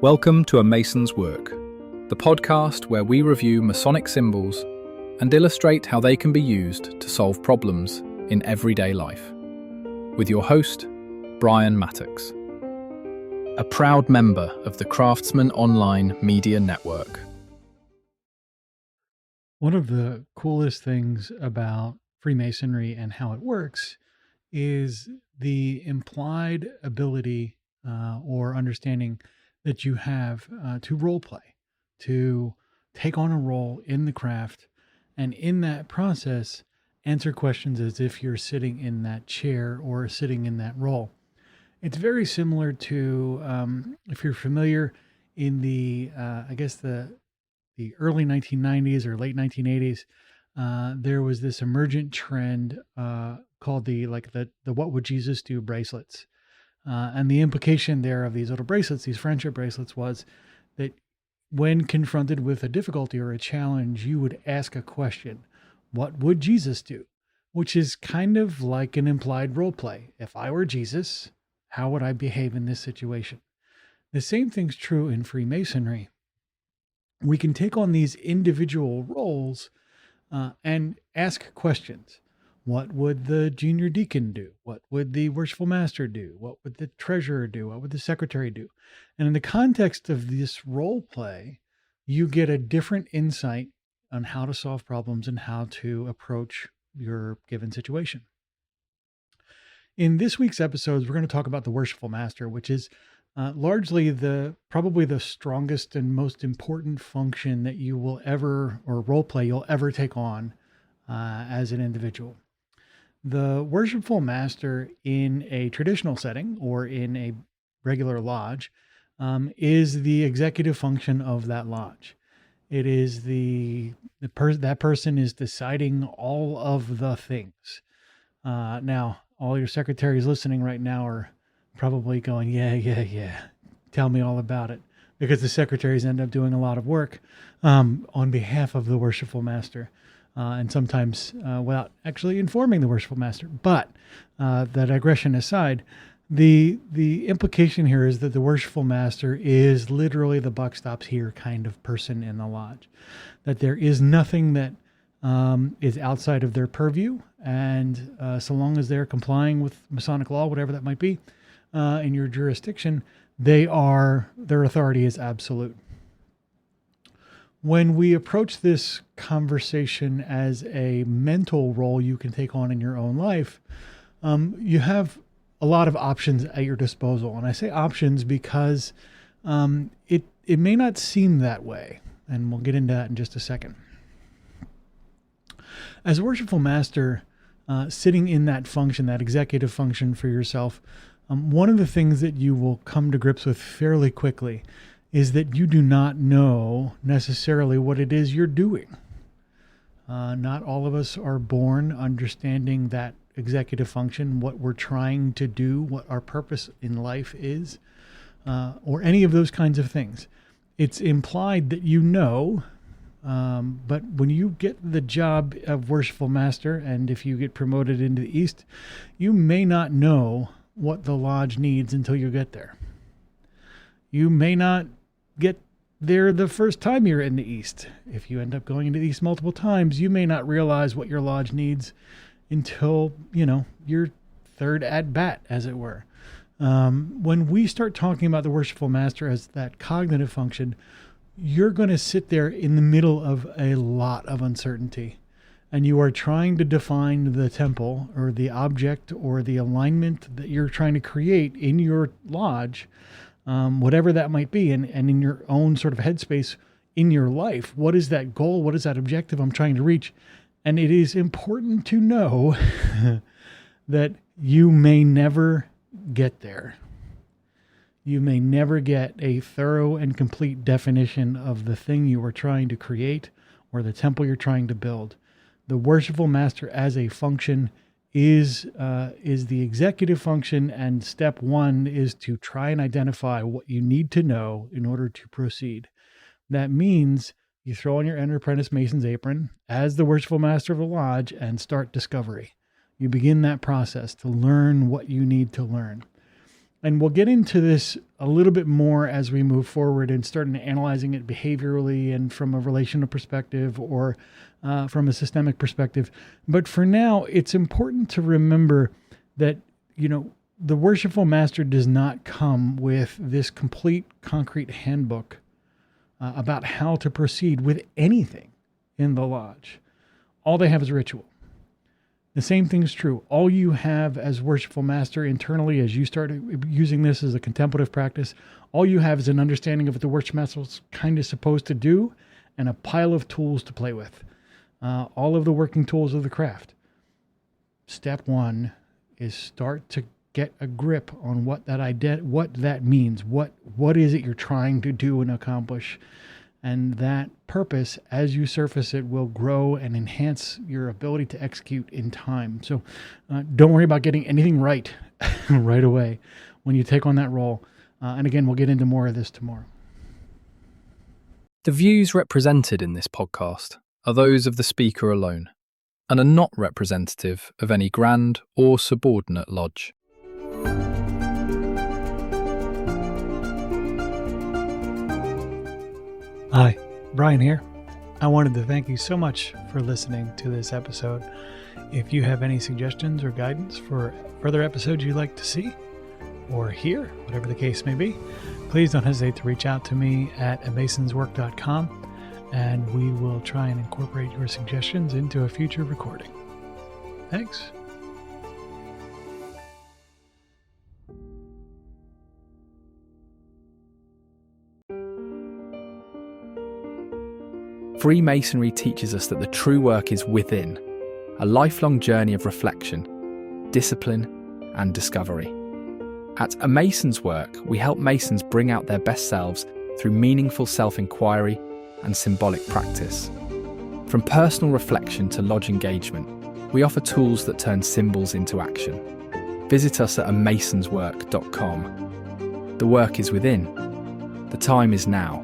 Welcome to A Mason's Work, the podcast where we review Masonic symbols and illustrate how they can be used to solve problems in everyday life. With your host, Brian Mattox, a proud member of the Craftsman Online Media Network. One of the coolest things about Freemasonry and how it works is the implied ability or understanding that you have to role play, to take on a role in the craft, and in that process, answer questions as if you're sitting in that chair or sitting in that role. It's very similar to, if you're familiar, in the early 1990s or late 1980s, there was this emergent trend called the What Would Jesus Do bracelets. And the implication there of these little bracelets, these friendship bracelets, was that when confronted with a difficulty or a challenge, you would ask a question: what would Jesus do? Which is kind of like an implied role play. If I were Jesus, how would I behave in this situation? The same thing's true in Freemasonry. We can take on these individual roles and ask questions. What would the junior deacon do? What would the worshipful master do? What would the treasurer do? What would the secretary do? And in the context of this role play, you get a different insight on how to solve problems and how to approach your given situation. In this week's episodes, we're going to talk about the Worshipful Master, which is largely probably the strongest and most important function that you will ever, or role play you'll ever take on as an individual. The Worshipful Master in a traditional setting or in a regular lodge is the executive function of that lodge. It is that person is deciding all of the things. Now, all your secretaries listening right now are probably going, yeah, tell me all about it, because the secretaries end up doing a lot of work on behalf of the Worshipful Master, and sometimes without actually informing the Worshipful Master. But the digression aside, the implication here is that the Worshipful Master is literally the buck stops here kind of person in the lodge, that there is nothing that is outside of their purview, and so long as they're complying with Masonic law, whatever that might be, in your jurisdiction, their authority is absolute. When we approach this conversation as a mental role you can take on in your own life, you have a lot of options at your disposal. And I say options because it may not seem that way, and we'll get into that in just a second. As a Worshipful Master, sitting in that function, that executive function for yourself, one of the things that you will come to grips with fairly quickly is that you do not know necessarily what it is you're doing. Not all of us are born understanding that executive function, what we're trying to do, what our purpose in life is, or any of those kinds of things. It's implied that you know, but when you get the job of Worshipful Master, and if you get promoted into the East, you may not know what the lodge needs until you get there. You may not get there the first time you're in the East. If you end up going into the East multiple times, you may not realize what your lodge needs until, your third at bat, as it were. When we start talking about the Worshipful Master as that cognitive function, you're going to sit there in the middle of a lot of uncertainty, and you are trying to define the temple or the object or the alignment that you're trying to create in your lodge, whatever that might be, and in your own sort of headspace in your life. What is that goal? What is that objective I'm trying to reach? And it is important to know that you may never get there. You may never get a thorough and complete definition of the thing you are trying to create or the temple you're trying to build. The Worshipful Master as a function is the executive function, and step one is to try and identify what you need to know in order to proceed. That means you throw on your Enter Apprentice Mason's apron as the Worshipful Master of the Lodge and start discovery. You begin that process to learn what you need to learn. And we'll get into this a little bit more as we move forward and start analyzing it behaviorally and from a relational perspective or from a systemic perspective. But for now, it's important to remember that, the Worshipful Master does not come with this complete concrete handbook about how to proceed with anything in the lodge. All they have is ritual. The same thing is true. All you have as Worshipful Master internally, as you start using this as a contemplative practice, all you have is an understanding of what the Worshipful Master is kind of supposed to do and a pile of tools to play with. All of the working tools of the craft. Step one is start to get a grip on what that means. What is it you're trying to do and accomplish? And that purpose, as you surface it, will grow and enhance your ability to execute in time. So don't worry about getting anything right right away when you take on that role. And again, we'll get into more of this tomorrow. The views represented in this podcast are those of the speaker alone and are not representative of any grand or subordinate lodge. Hi, Brian here. I wanted to thank you so much for listening to this episode. If you have any suggestions or guidance for further episodes you'd like to see or hear, whatever the case may be, please don't hesitate to reach out to me at amasonswork.com, and we will try and incorporate your suggestions into a future recording. Thanks. Freemasonry teaches us that the true work is within, a lifelong journey of reflection, discipline, and discovery. At A Mason's Work, we help Masons bring out their best selves through meaningful self-inquiry and symbolic practice. From personal reflection to lodge engagement, we offer tools that turn symbols into action. Visit us at amasonswork.com. The work is within. The time is now.